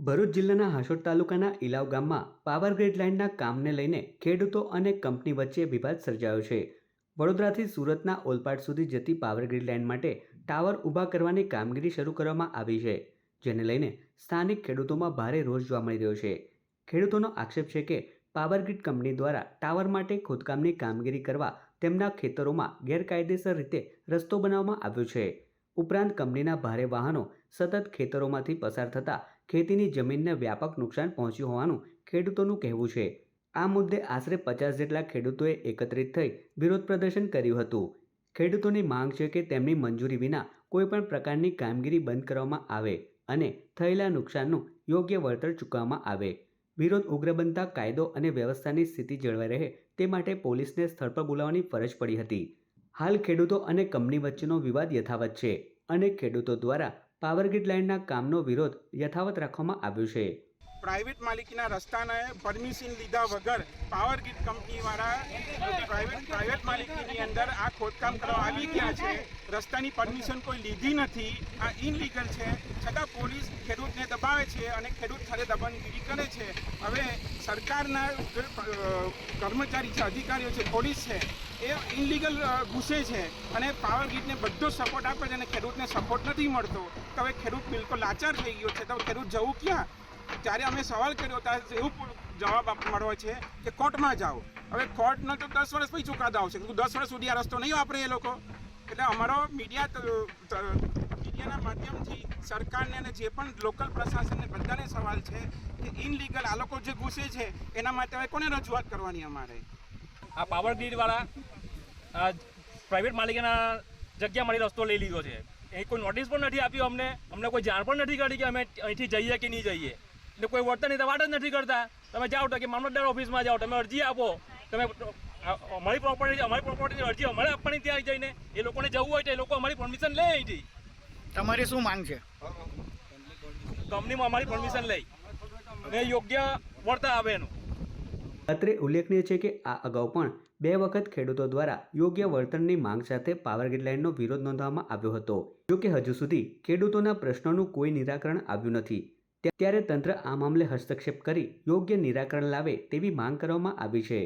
ભરૂચ જિલ્લાના હાસોટ તાલુકાના ઇલાવ ગામમાં પાવર ગ્રીડ લાઇનના કામને લઈને ખેડૂતો અને કંપની વચ્ચે વિવાદ સર્જાયો છે। વડોદરાથી સુરતના ઓલપાડ સુધી જતી પાવર ગ્રીડ લાઇન માટે ટાવર ઊભા કરવાની કામગીરી શરૂ કરવામાં આવી છે, જેને લઈને સ્થાનિક ખેડૂતોમાં ભારે રોષ જોવા મળી રહ્યો છે। ખેડૂતોનો આક્ષેપ છે કે પાવર ગ્રીડ કંપની દ્વારા ટાવર માટે ખોદકામની કામગીરી કરવા તેમના ખેતરોમાં ગેરકાયદેસર રીતે રસ્તો બનાવવામાં આવ્યો છે। ઉપરાંત કંપનીના ભારે વાહનો સતત ખેતરોમાંથી પસાર થતા ખેતીની જમીનને વ્યાપક નુકસાન પહોંચ્યું હોવાનું ખેડૂતોનું કહેવું છે। આ મુદ્દે આશરે 50 જેટલા ખેડૂતોએ એકત્રિત થઈ વિરોધ પ્રદર્શન કર્યું હતું। ખેડૂતોની માંગ છે કે તેમની મંજૂરી વિના કોઈપણ પ્રકારની કામગીરી બંધ કરવામાં આવે અને થયેલા નુકસાનનું યોગ્ય વળતર ચૂકવવામાં આવે। વિરોધ ઉગ્ર બનતા કાયદો અને વ્યવસ્થાની સ્થિતિ જળવાઈ રહે તે માટે પોલીસને સ્થળ પર બોલાવવાની ફરજ પડી હતી। હાલ ખેડૂતો અને કંપની વચ્ચેનો વિવાદ યથાવત છે અને ખેડૂતો દ્વારા પાવર ગ્રીડ લાઇનના કામનો વિરોધ યથાવત રાખવામાં આવ્યો છે। પ્રાઇવેટ માલિકીના રસ્તાને પરમિશન લીધા વગર પાવર ગ્રીડ કંપનીવાળા પ્રાઇવેટ માલિકીની અંદર આ ખોદકામ કરવા આવી ગયા છે। રસ્તાની પરમિશન કોઈ લીધી નથી, આ ઇનલીગલ છે, છતાં પોલીસ ખેડૂતને દબાવે છે અને ખેડૂત સાથે દબાણગીરી કરે છે। હવે સરકારના કર્મચારી છે, અધિકારીઓ છે, પોલીસ છે, એ ઇનલીગલ ઘૂસે છે અને પાવર ગ્રીડને બધો સપોર્ટ આપે છે અને ખેડૂતને સપોર્ટ નથી મળતો। તો હવે ખેડૂત બિલકુલ લાચાર થઈ ગયો છે, તો ખેડૂત જવું ક્યાં? જ્યારે અમે સવાલ કર્યો ત્યારે એવું જવાબ મળ્યો છે કે કોર્ટમાં જાઓ। હવે કોર્ટનો તો 10 વર્ષ પછી ચુકાદો આવશે, 10 વર્ષ સુધી આ રસ્તો નહીં વાપરે એ લોકો। એટલે અમારો મીડિયાના માધ્યમથી સરકારને અને જે પણ લોકલ પ્રશાસનને બધાને સવાલ છે કે ઇનલીગલ આ લોકો જે ઘૂસે છે એના માટે હવે કોને રજૂઆત કરવાની અમારે? આ પાવર ગ્રીડવાળા પ્રાઇવેટ માલિકીના જગ્યા મારી રસ્તો લઈ લીધો છે। એ કોઈ નોટિસ પણ નથી આપ્યું, અમને કોઈ જાણ પણ નથી કરી કે અમે અહીંથી જઈએ કે નહીં જઈએ। એટલે કોઈ વર્તનની તો વાત જ નથી કરતા। તમે જાઓ તો કે મામલતદાર ઓફિસમાં જાઓ, તમે અરજી આપો, તમે અમારી પ્રોપર્ટીની અરજી અમારે આપવાની ત્યાં જઈને એ લોકોને જવું હોય તો એ લોકો અમારી પરમિશન લે અહીંથી। તમારી શું માંગ છે? કંપનીમાં અમારી પરમિશન લઈ અને યોગ્ય વળતર આવે એનું। અત્રે ઉલ્લેખનીય છે કે આ અગાઉ પણ 2 વખત ખેડૂતો દ્વારા યોગ્ય વળતરની માંગ સાથે પાવર ગ્રીડ લાઇનનો વિરોધ નોંધવામાં આવ્યો હતો। જોકે હજુ સુધી ખેડૂતોના પ્રશ્નોનું કોઈ નિરાકરણ આવ્યું નથી, ત્યારે તંત્ર આ મામલે હસ્તક્ષેપ કરી યોગ્ય નિરાકરણ લાવે તેવી માંગ કરવામાં આવી છે।